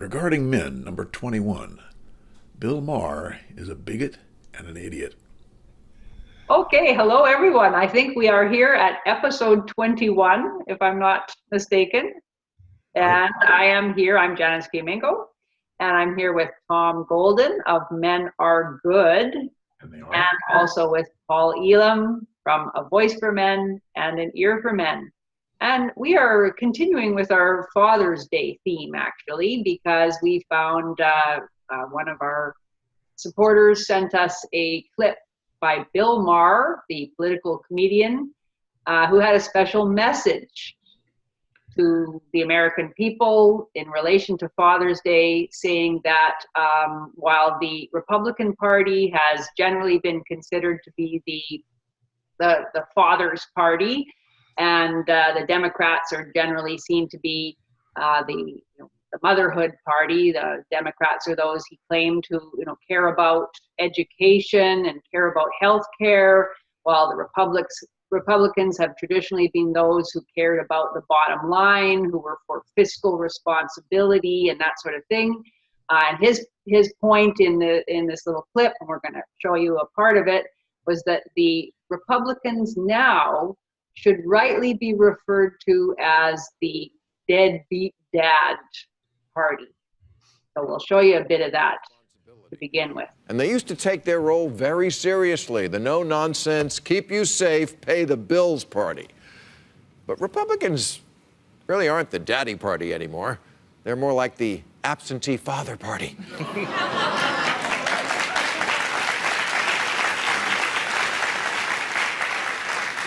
Regarding men, number 21. Bill Maher is a bigot and an idiot. Okay, hello everyone. I think we are here at episode 21, if I'm not mistaken. Right. And I am here, I'm Janice Gimingo, and I'm here with Tom Golden of Men Are Good, And they are. and also with Paul Elam from A Voice for Men and An Ear for Men. And we are continuing with our Father's Day theme, actually, because we found one of our supporters sent us a clip by Bill Maher, the political comedian, who had a special message to the American people in relation to Father's Day, saying that while the Republican Party has generally been considered to be the father's party, and the Democrats are generally seen to be the motherhood party. The Democrats are those he claimed to care about education and care about health care, while the Republicans have traditionally been those who cared about the bottom line, who were for fiscal responsibility and that sort of thing. And his point in this little clip, and we're going to show you a part of it, was that the Republicans now should rightly be referred to as the deadbeat dad party. So we'll show you a bit of that to begin with. And they used to take their role very seriously, the no-nonsense, keep you safe, pay the bills party. But Republicans really aren't the daddy party anymore. They're more like the absentee father party.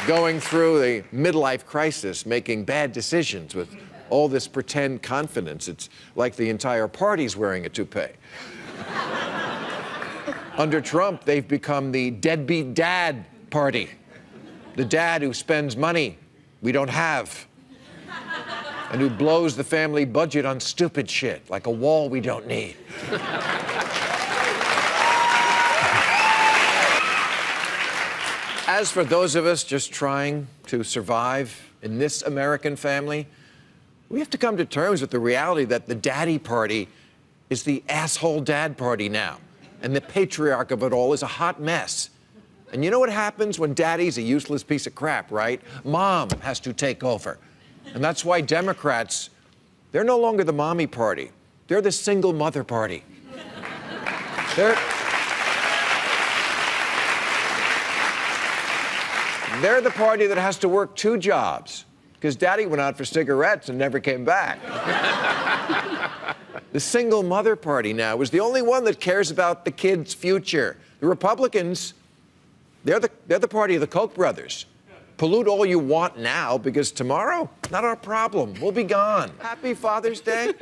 Going through a midlife crisis, making bad decisions with all this pretend confidence. It's like the entire party's wearing a toupee. Under Trump, they've become the deadbeat dad party. The dad who spends money we don't have and who blows the family budget on stupid shit, like a wall we don't need. As for those of us just trying to survive in this American family, we have to come to terms with the reality that the daddy party is the asshole dad party now. And the patriarch of it all is a hot mess. And you know what happens when daddy's a useless piece of crap, right? Mom has to take over. And that's why Democrats, they're no longer the mommy party. They're the single mother party. They're the party that has to work 2 jobs, because daddy went out for cigarettes and never came back. The single mother party now is the only one that cares about the kid's future. The Republicans, they're the party of the Koch brothers. Pollute all you want now, because tomorrow, not our problem. We'll be gone. Happy Father's Day.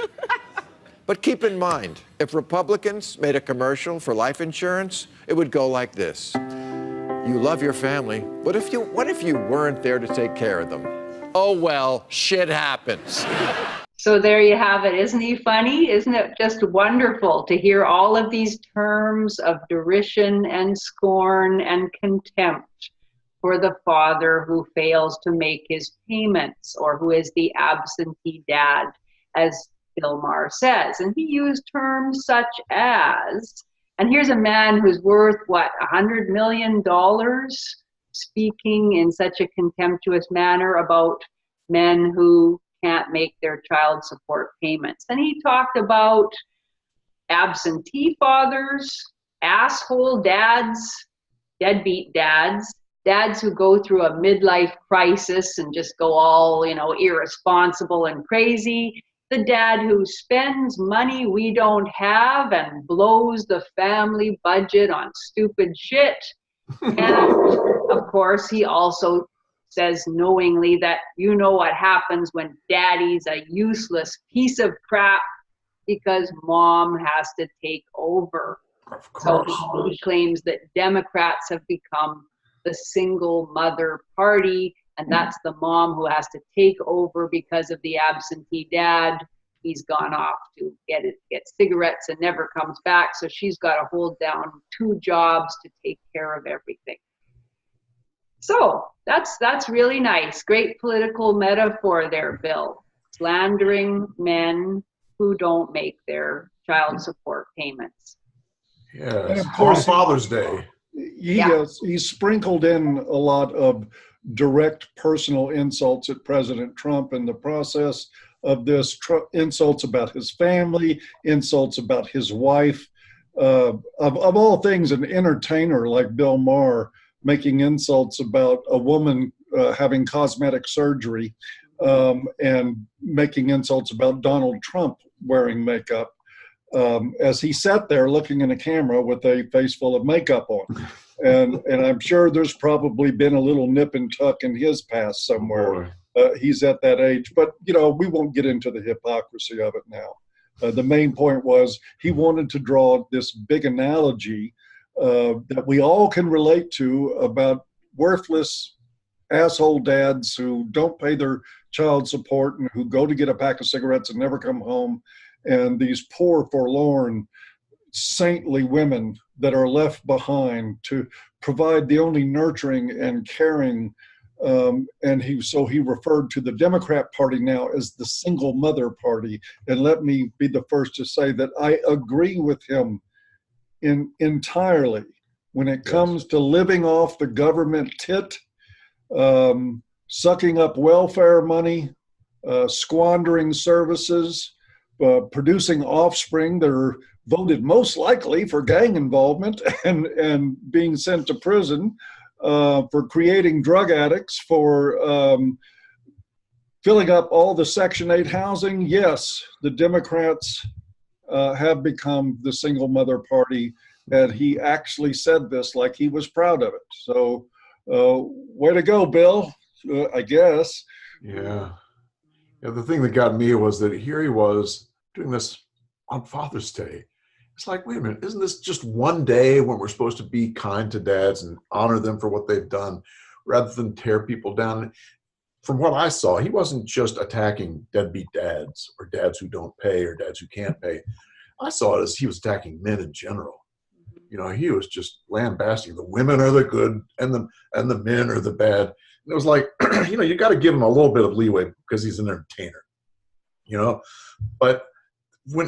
But keep in mind, if Republicans made a commercial for life insurance, it would go like this. You love your family, but what if you weren't there to take care of them? Oh, well, shit happens. So there you have it. Isn't he funny? Isn't it just wonderful to hear all of these terms of derision and scorn and contempt for the father who fails to make his payments, or who is the absentee dad, as Bill Maher says. And he used terms such as, and here's a man who's worth, what, $100 million, speaking in such a contemptuous manner about men who can't make their child support payments. And he talked about absentee fathers, asshole dads, deadbeat dads, dads who go through a midlife crisis and just go all, irresponsible and crazy. The dad who spends money we don't have and blows the family budget on stupid shit. And of course, he also says knowingly that what happens when daddy's a useless piece of crap, because mom has to take over. Of course. So he claims that Democrats have become the single mother party, and that's the mom who has to take over because of the absentee dad. He's gone off to get cigarettes and never comes back, so she's got to hold down 2 jobs to take care of everything. So that's really nice. Great political metaphor there, Bill. Slandering men who don't make their child support payments. Yes. And of course, on Father's Day. He sprinkled in a lot of direct personal insults at President Trump in the process of this, insults about his family, insults about his wife. Of all things, an entertainer like Bill Maher making insults about a woman having cosmetic surgery, and making insults about Donald Trump wearing makeup, as he sat there looking in a camera with a face full of makeup on. And I'm sure there's probably been a little nip and tuck in his past somewhere. He's at that age, but we won't get into the hypocrisy of it now. The main point was he wanted to draw this big analogy that we all can relate to about worthless asshole dads who don't pay their child support and who go to get a pack of cigarettes and never come home, and these poor, forlorn, saintly women that are left behind to provide the only nurturing and caring. And he referred to the Democrat Party now as the single mother party. And let me be the first to say that I agree with him entirely when it comes to living off the government tit, sucking up welfare money, squandering services, producing offspring that are voted most likely for gang involvement and being sent to prison, for creating drug addicts, for filling up all the Section 8 housing. Yes, the Democrats have become the single mother party, and he actually said this like he was proud of it. So way to go, Bill, I guess. Yeah. The thing that got me was that here he was doing this on Father's Day. It's like, wait a minute, isn't this just one day when we're supposed to be kind to dads and honor them for what they've done rather than tear people down? From what I saw, he wasn't just attacking deadbeat dads or dads who don't pay or dads who can't pay. I saw it as he was attacking men in general. He was just lambasting the women are the good and the men are the bad. And it was like, you got to give him a little bit of leeway because he's an entertainer, but a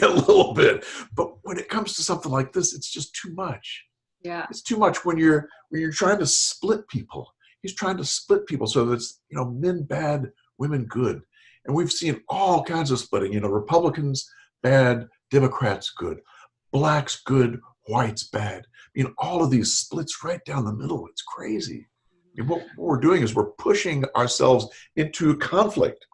little bit. But when it comes to something like this, it's just too much. Yeah. It's too much when you're trying to split people. He's trying to split people so that it's, men bad, women good. And we've seen all kinds of splitting, Republicans bad, Democrats good, blacks good, whites bad. All of these splits right down the middle. It's crazy. And what we're doing is we're pushing ourselves into conflict,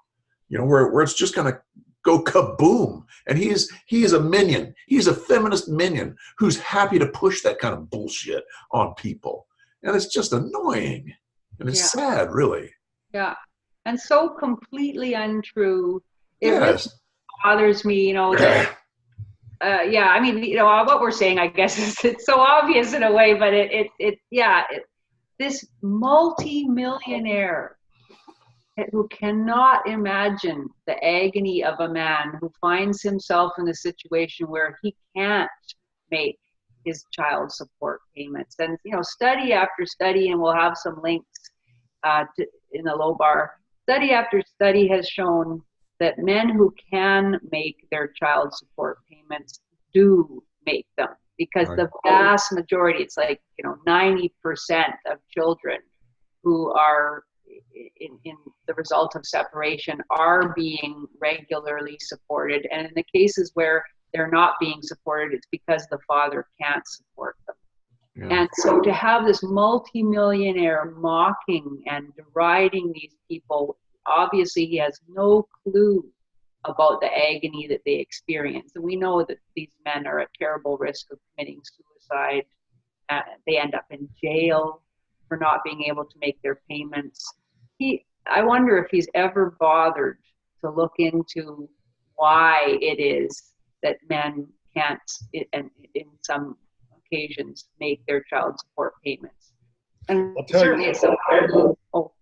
where it's just going to go kaboom. And he's a minion. He's a feminist minion who's happy to push that kind of bullshit on people. And it's just annoying. And it's sad, really. Yeah. And so completely untrue. It Yes. really bothers me, that, what we're saying, I guess, is it's so obvious in a way, but this multi-millionaire who cannot imagine the agony of a man who finds himself in a situation where he can't make his child support payments. And, study after study, and we'll have some links in the low bar, study after study has shown that men who can make their child support payments do make them, because the vast majority, it's like 90% of children who are in the result of separation are being regularly supported, and in the cases where they're not being supported, it's because the father can't support them. And so to have this multimillionaire mocking and deriding these people, obviously he has no clue about the agony that they experience. And we know that these men are at terrible risk of committing suicide. They end up in jail for not being able to make their payments. I wonder if he's ever bothered to look into why it is that men can't, and in some occasions, make their child support payments. And I'll tell certainly you. it's so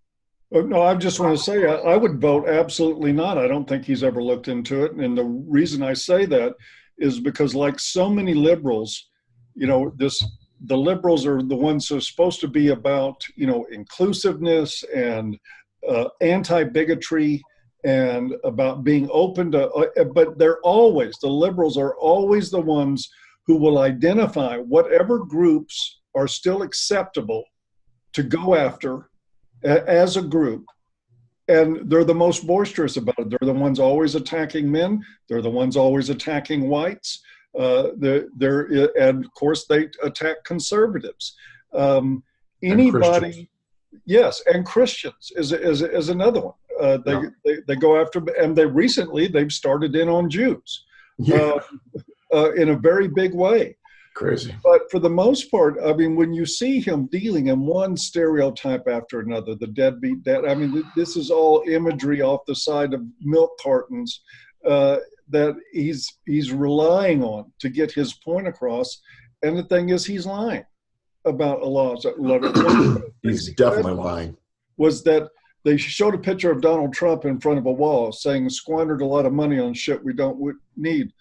No, I just want to say I would vote absolutely not. I don't think he's ever looked into it. And the reason I say that is because, like so many liberals, the liberals are the ones who are supposed to be about, inclusiveness and anti-bigotry and about being open to, but the liberals are always the ones who will identify whatever groups are still acceptable to go after as a group. And they're the most boisterous about it. They're the ones always attacking men. They're the ones always attacking whites. And of course they attack conservatives. Anybody, yes, and Christians is another one. They go after, and they've started in on Jews in a very big way. Crazy. But for the most part, I mean, when you see him dealing in one stereotype after another, the deadbeat dad, I mean, this is all imagery off the side of milk cartons that he's relying on to get his point across. And the thing is, he's lying about a lot. He's definitely lying. Was that they showed a picture of Donald Trump in front of a wall saying squandered a lot of money on shit we don't need.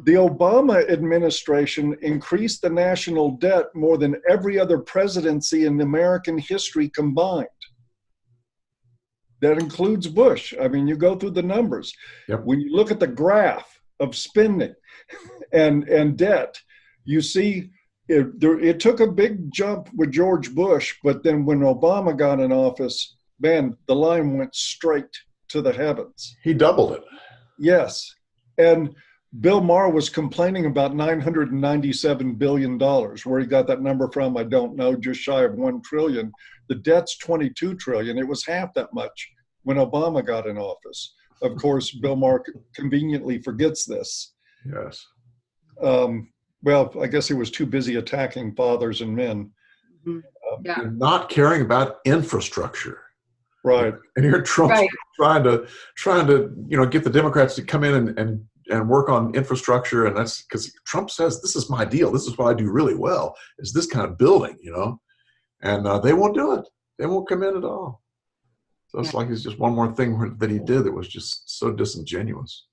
The Obama administration increased the national debt more than every other presidency in American history combined. That includes Bush. I mean, you go through the numbers. Yep. When you look at the graph of spending and debt, you see it took a big jump with George Bush, but then when Obama got in office, man, the line went straight to the heavens. He doubled it. Yes. And Bill Maher was complaining about $997 billion. Where he got that number from, I don't know, just shy of $1 trillion. The debt's $22 trillion. It was half that much when Obama got in office. Of course, Bill Maher conveniently forgets this. Yes. Well, I guess he was too busy attacking fathers and men. And not caring about infrastructure. Right. And here Trump's trying to get the Democrats to come in and work on infrastructure, and that's because Trump says this is my deal. This is what I do really well. Is this kind of building, and they won't do it. They won't come in at all. So it's like it's just one more thing that he did that was just so disingenuous.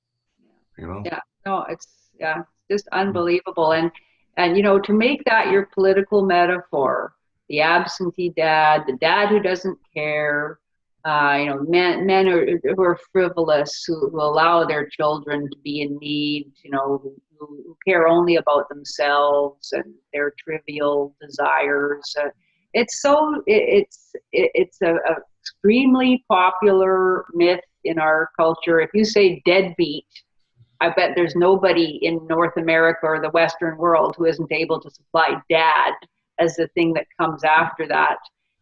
Yeah. No, it's just unbelievable. And to make that your political metaphor, the absentee dad, the dad who doesn't care. Men who are frivolous, who allow their children to be in need, who care only about themselves and their trivial desires. It's a extremely popular myth in our culture. If you say deadbeat, I bet there's nobody in North America or the Western world who isn't able to supply dad as the thing that comes after that.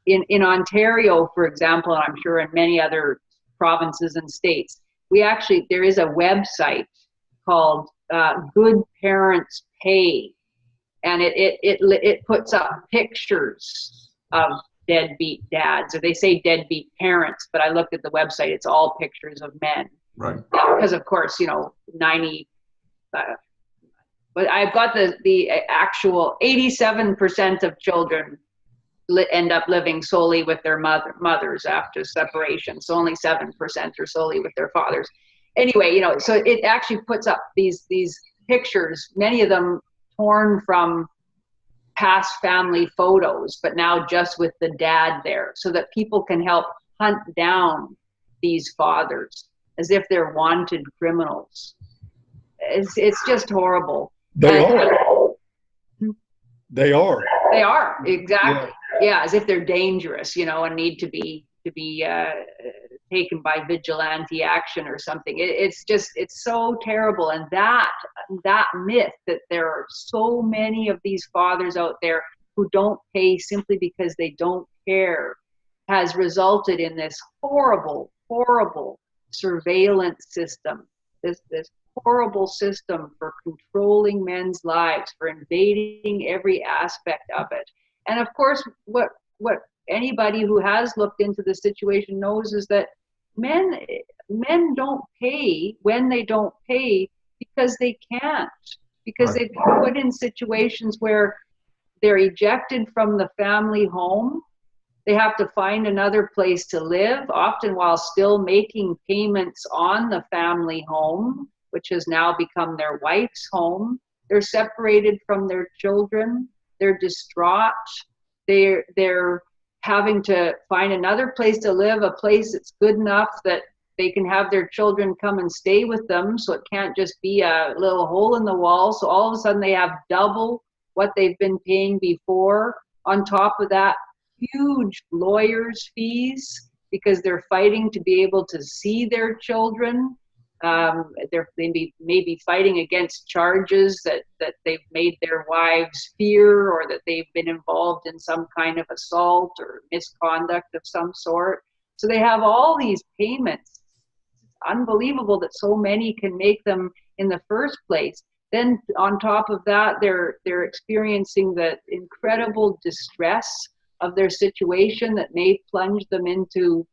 In Ontario, for example, and I'm sure in many other provinces and states, there is a website called Good Parents Pay, and it puts up pictures of deadbeat dads, or they say deadbeat parents, but I looked at the website, it's all pictures of men. Right. Because of course, 90. But I've got the actual 87% of children end up living solely with their mothers after separation. So only 7% are solely with their fathers. Anyway, so it actually puts up these pictures, many of them torn from past family photos, but now just with the dad there, so that people can help hunt down these fathers as if they're wanted criminals. It's just horrible. They are, exactly. Yeah, as if they're dangerous, and need to be taken by vigilante action or something. It's so terrible. And that myth that there are so many of these fathers out there who don't pay simply because they don't care has resulted in this horrible, horrible surveillance system, this horrible system for controlling men's lives, for invading every aspect of it. And of course, what anybody who has looked into the situation knows is that men don't pay when they don't pay because they can't, because they've been put in situations where they're ejected from the family home. They have to find another place to live, often while still making payments on the family home, which has now become their wife's home. They're separated from their children. They're distraught. They're having to find another place to live, a place that's good enough that they can have their children come and stay with them, so it can't just be a little hole in the wall. So all of a sudden they have double what they've been paying before. On top of that, huge lawyers' fees because they're fighting to be able to see their children. They may be fighting against charges that they've made their wives fear, or that they've been involved in some kind of assault or misconduct of some sort. So they have all these payments. It's unbelievable that so many can make them in the first place. Then on top of that, they're experiencing the incredible distress of their situation that may plunge them into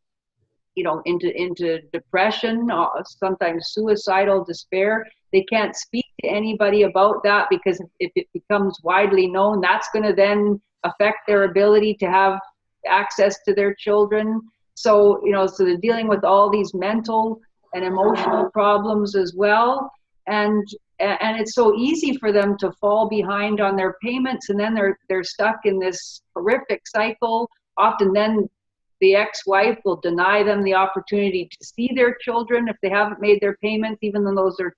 depression, sometimes suicidal despair. They can't speak to anybody about that, because if it becomes widely known, that's going to then affect their ability to have access to their children. So, so they're dealing with all these mental and emotional problems as well. And it's so easy for them to fall behind on their payments, and then they're stuck in this horrific cycle. Often then the ex-wife will deny them the opportunity to see their children if they haven't made their payments, even though those are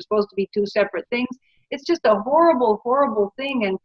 supposed to be two separate things. It's just a horrible, horrible thing. And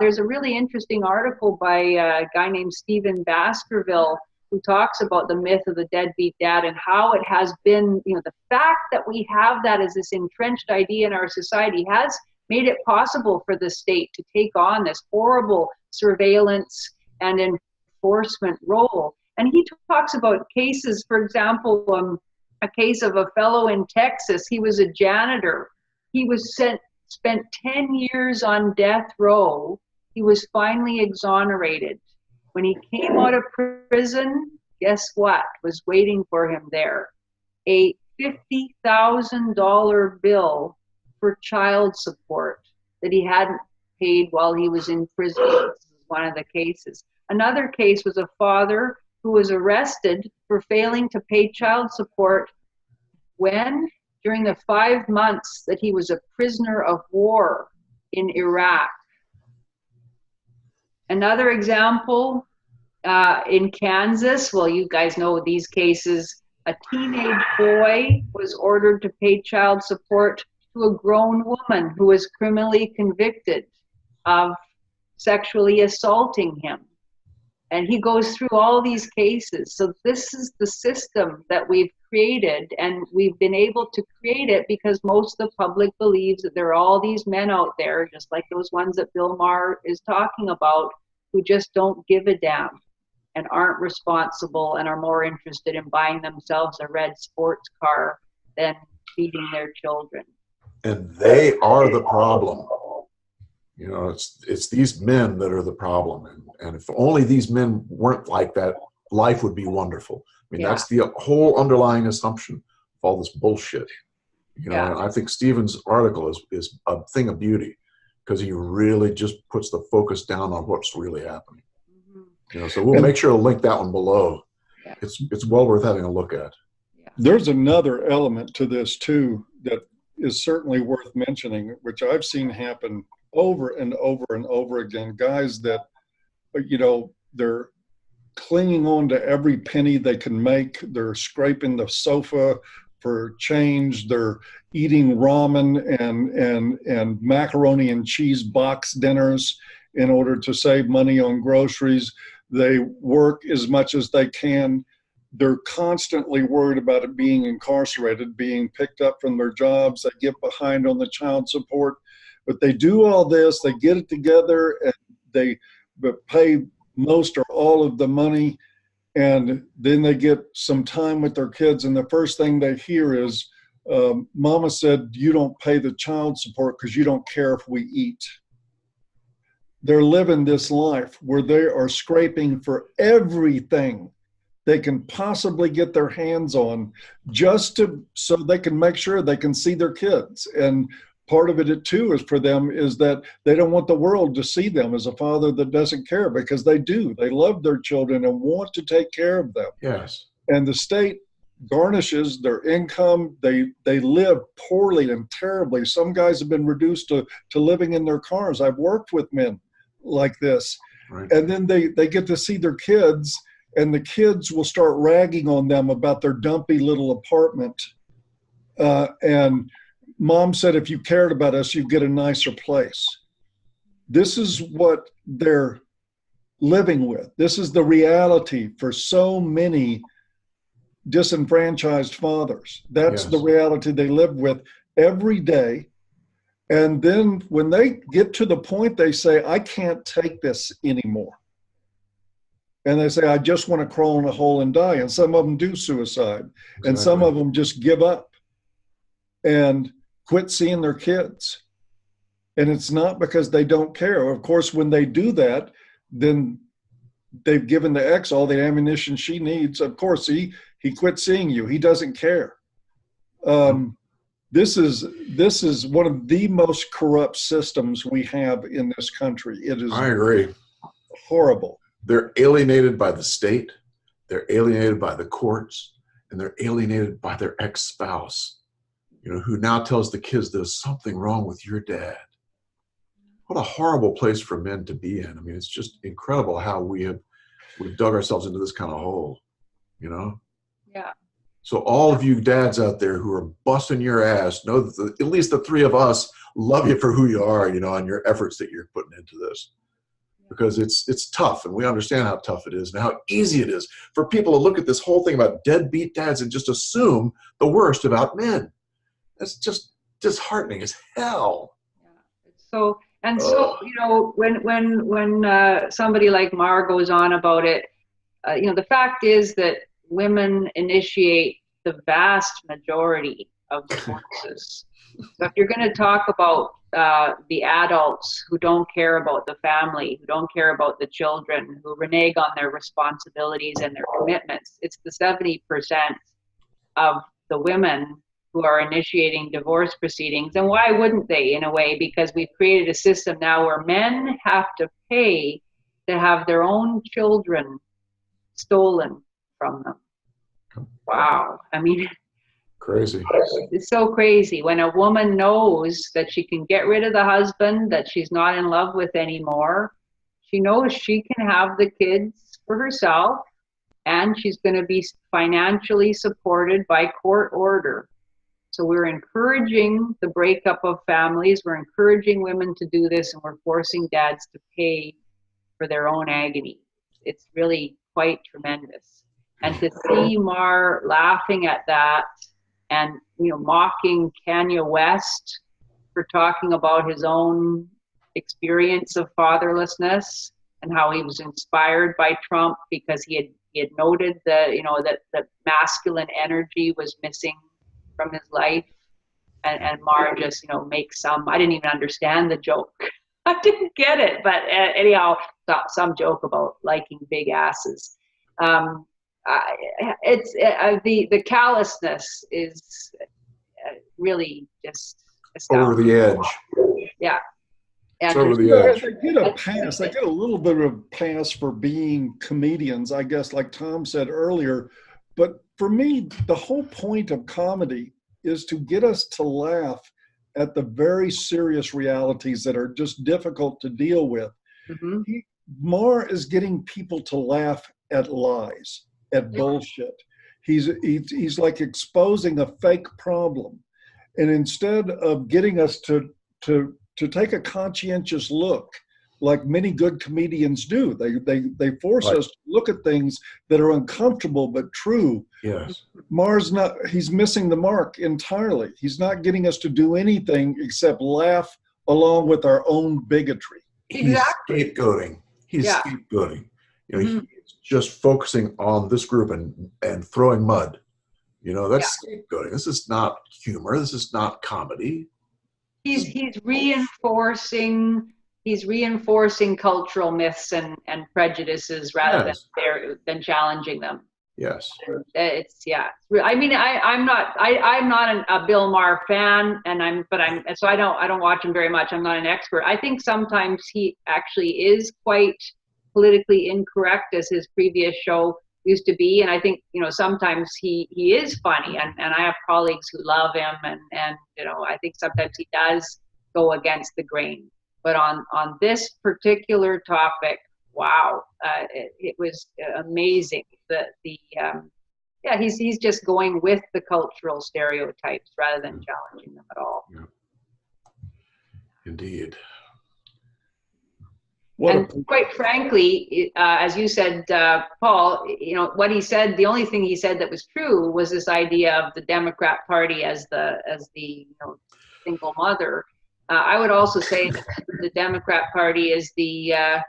there's a really interesting article by a guy named Stephen Baskerville, who talks about the myth of the deadbeat dad and how it has been, the fact that we have that as this entrenched idea in our society has made it possible for the state to take on this horrible surveillance and enforcement role. And he talks about cases, for example, a case of a fellow in Texas. He was a janitor. He was spent 10 years on death row. He was finally exonerated. When he came out of prison, guess what was waiting for him there? A $50,000 bill for child support that he hadn't paid while he was in prison. This is one of the cases. Another case was a father who was arrested for failing to pay child support during the 5 months that he was a prisoner of war in Iraq. Another example, in Kansas, well, you guys know these cases, a teenage boy was ordered to pay child support to a grown woman who was criminally convicted of sexually assaulting him. And he goes through all these cases. So this is the system that we've created, and we've been able to create it because most of the public believes that there are all these men out there, just like those ones that Bill Maher is talking about, who just don't give a damn and aren't responsible and are more interested in buying themselves a red sports car than feeding their children. And they are the problem. It's these men that are the problem. And if only these men weren't like that, life would be wonderful. I mean, that's the whole underlying assumption of all this bullshit. And I think Stephen's article is a thing of beauty, because he really just puts the focus down on what's really happening. So we'll make sure to link that one below. Yeah. It's well worth having a look at. Yeah. There's another element to this too that is certainly worth mentioning, which I've seen happen over and over and over again. Guys that, they're clinging on to every penny they can make. They're scraping the sofa for change. They're eating ramen and macaroni and cheese box dinners in order to save money on groceries. They work as much as they can. They're constantly worried about it being incarcerated, being picked up from their jobs. They get behind on the child support. But they do all this, they get it together, and they pay most or all of the money, and then they get some time with their kids, and the first thing they hear is, Mama said you don't pay the child support because you don't care if we eat. They're living this life where they are scraping for everything they can possibly get their hands on so they can make sure they can see their kids. And part of it too is for them is that they don't want the world to see them as a father that doesn't care, because they do. They love their children and want to take care of them. Yes. And the state garnishes their income. They live poorly and terribly. Some guys have been reduced to living in their cars. I've worked with men like this. Right. And then they get to see their kids, and the kids will start ragging on them about their dumpy little apartment. And mom said, if you cared about us, you'd get a nicer place. This is what they're living with. This is the reality for so many disenfranchised fathers. That's Yes. the reality they live with every day. And then when they get to the point, they say, I can't take this anymore. And they say, I just want to crawl in a hole and die. And some of them do suicide. And some Exactly. of them just give up and quit seeing their kids. And it's not because they don't care. Of course, when they do that, then they've given the ex all the ammunition she needs. Of course, he quit seeing you. He doesn't care. This is one of the most corrupt systems we have in this country. It is I agree. horrible. They're alienated by the state, they're alienated by the courts, and they're alienated by their ex-spouse, who now tells the kids there's something wrong with your dad. What a horrible place for men to be in. I mean, it's just incredible how we've dug ourselves into this kind of hole, Yeah. So all of you dads out there who are busting your ass, know that at least the three of us love you for who you are, and your efforts that you're putting into this. Because it's tough, and we understand how tough it is and how easy it is for people to look at this whole thing about deadbeat dads and just assume the worst about men. That's just disheartening as hell. Yeah. When somebody like Maher goes on about it, the fact is that women initiate the vast majority of divorces. So if you're going to talk about the adults who don't care about the family, who don't care about the children, who renege on their responsibilities and their commitments, it's the 70% of the women who are initiating divorce proceedings. And why wouldn't they, in a way? Because we've created a system now where men have to pay to have their own children stolen from them. Wow. I mean, Crazy. it's so crazy when a woman knows that she can get rid of the husband that she's not in love with anymore. She knows she can have the kids for herself, and she's going to be financially supported by court order. So we're encouraging the breakup of families. We're encouraging women to do this, and we're forcing dads to pay for their own agony. It's really quite tremendous. And to see Maher laughing at that and mocking Kanye West for talking about his own experience of fatherlessness and how he was inspired by Trump because he had noted that that masculine energy was missing from his life, and Maher just makes some. I didn't even understand the joke. I didn't get it, but anyhow, some joke about liking big asses. The callousness is really just astounding. Over the edge. Yeah. It's And over the edge. They get a pass. They get a little bit of a pass for being comedians, I guess, like Tom said earlier. But for me, the whole point of comedy is to get us to laugh at the very serious realities that are just difficult to deal with. Mm-hmm. Maher is getting people to laugh at lies, at bullshit. He's like exposing a fake problem. And instead of getting us to take a conscientious look, like many good comedians do, they force us to look at things that are uncomfortable but true. Yes. Maher's he's missing the mark entirely. He's not getting us to do anything except laugh along with our own bigotry. Exactly. He's scapegoating. He's scapegoating. He's just focusing on this group and throwing mud. That's scapegoating. This is not humor. This is not comedy. He's reinforcing cultural myths and prejudices rather than challenging them. Yes. It's I mean, I'm not a Bill Maher fan, so I don't watch him very much. I'm not an expert. I think sometimes he actually is quite politically incorrect, as his previous show used to be, and I think sometimes he is funny, and I have colleagues who love him, and I think sometimes he does go against the grain. But on this particular topic, wow, it was amazing. He's just going with the cultural stereotypes rather than challenging them at all. Yeah. Indeed. And quite frankly, as you said, Paul, what he said, the only thing he said that was true was this idea of the Democrat Party as the single mother. I would also say that the Democrat Party is the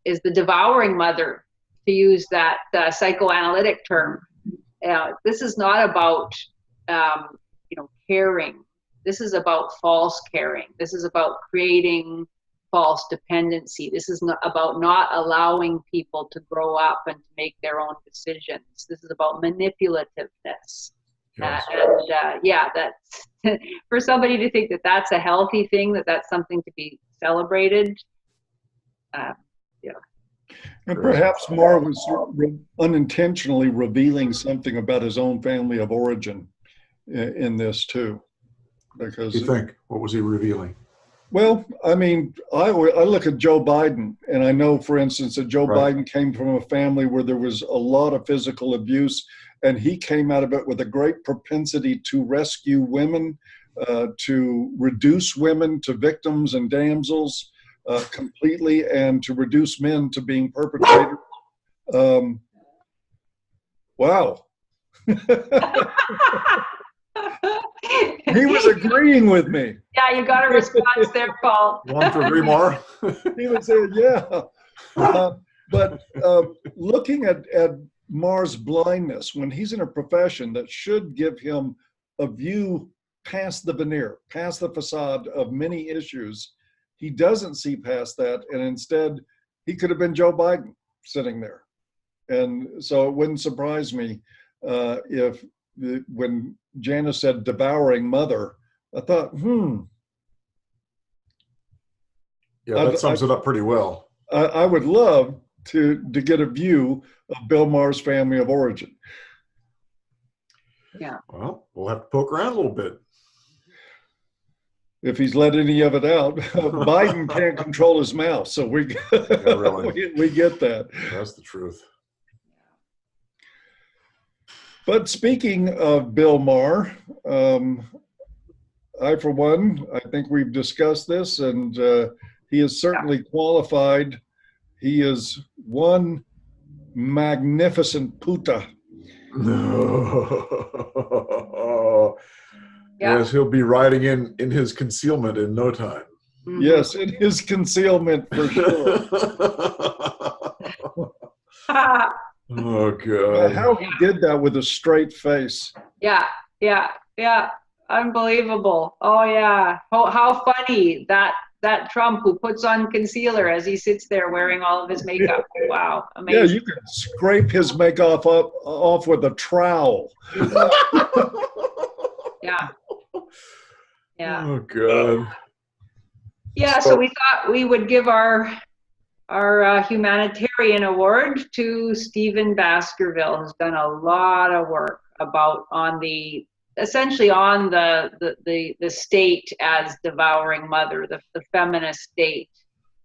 devouring mother, to use that psychoanalytic term. This is not about caring. This is about false caring. This is about creating false dependency. This is not about not allowing people to grow up and to make their own decisions. This is about manipulativeness. Yes. That's for somebody to think that that's a healthy thing, that's something to be celebrated. And perhaps Maher was unintentionally revealing something about his own family of origin in this too. Because You think? What was he revealing? Well, I mean, I look at Joe Biden, and I know, for instance, that Joe Biden came from a family where there was a lot of physical abuse, and he came out of it with a great propensity to rescue women, to reduce women to victims and damsels completely, and to reduce men to being perpetrators. Wow. He was agreeing with me. Yeah, you got a response there, Paul. One to agree more. He was saying, yeah. But looking at Maher's blindness, when he's in a profession that should give him a view past the veneer, past the facade of many issues, he doesn't see past that. And instead, he could have been Joe Biden sitting there. And so it wouldn't surprise me if when Janice said devouring mother, I thought, Yeah, that sums it up pretty well. I would love to get a view of Bill Maher's family of origin. Yeah. Well, we'll have to poke around a little bit. If he's let any of it out, Biden can't control his mouth, so we get that. That's the truth. But speaking of Bill Maher, I, for one, I think we've discussed this, and he is certainly qualified. He is one magnificent puta. Yes, he'll be riding in his concealment in no time. Mm-hmm. Yes, in his concealment for sure. Oh, God. How he did that with a straight face. Yeah. Unbelievable. Oh, yeah. How funny that Trump who puts on concealer as he sits there wearing all of his makeup. Wow. Amazing. Yeah, you could scrape his makeup off with a trowel. Yeah. Oh, God. Yeah, so we thought we would give our humanitarian award to Stephen Baskerville, who's done a lot of work essentially on the state as devouring mother, the feminist state,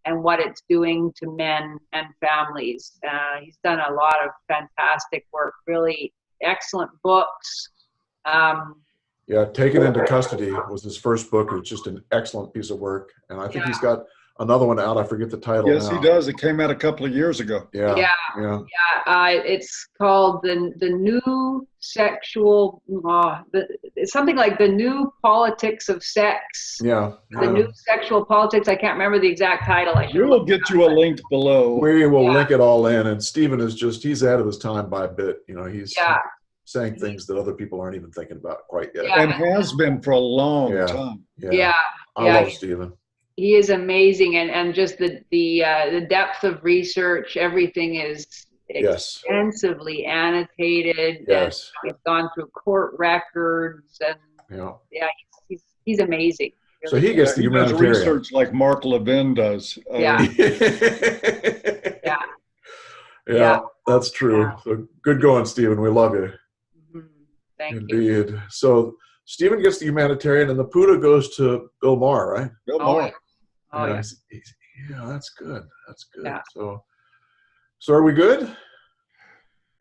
and what it's doing to men and families. He's done a lot of fantastic work, really excellent books. Yeah, Taken into Custody was his first book. It was just an excellent piece of work. And I think he's got another one out. I forget the title. Yes, now. he does. It came out a couple of years ago. Yeah. It's called the new sexual. It's something like the new politics of sex. Yeah. The new sexual politics. I can't remember the exact title. We will get you a link below. We will link it all in. And Stephen is he's ahead of his time by a bit. He's saying things that other people aren't even thinking about quite yet. And has been for a long time. Yeah. I love Stephen. He is amazing, and just the depth of research. Everything is extensively annotated. Yes. And he's gone through court records, and he's amazing. Really. So he gets the humanitarian. Does research like Mark Levin does. Yeah. Yeah, that's true. Yeah. So good going, Stephen. We love you. Thank you. Indeed. So Stephen gets the humanitarian, and the PUTA goes to Bill Maher, right? Bill Maher. Oh, yeah. Yeah, that's good. That's good. Yeah. So So are we good?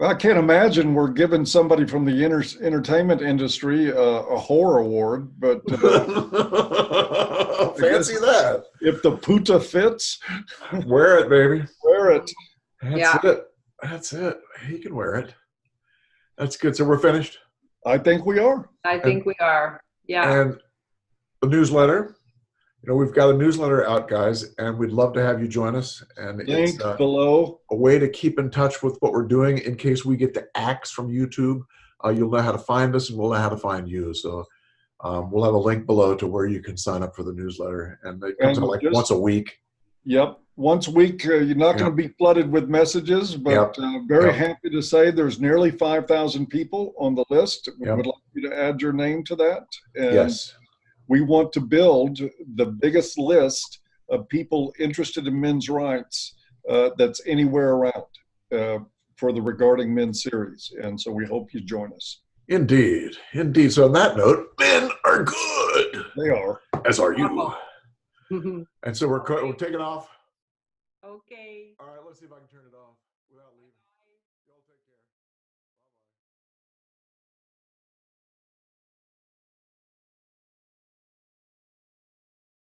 I can't imagine we're giving somebody from the entertainment industry a horror award, but Fancy that. if the puta fits, Wear it, baby. wear it. Yeah. That's it. He can wear it. That's good. So we're finished. I think we are. I think we are. Yeah. And the newsletter. You know, we've got a newsletter out, guys, and we'd love to have you join us. And Link it's below. a way to keep in touch with what we're doing in case we get the axe from YouTube. You'll know how to find us, and we'll know how to find you. So we'll have a link below to where you can sign up for the newsletter. And it comes out like once a week. Yep. Once a week, you're not going to be flooded with messages, but very happy to say there's nearly 5,000 people on the list. We would like you to add your name to that. And Yes. we want to build the biggest list of people interested in men's rights that's anywhere around for the Regarding Men series. And so we hope you join us. Indeed. Indeed. So on that note, men are good. They are. As are you. And so we're taking off. Okay. All right, let's see if I can turn it off without leaving.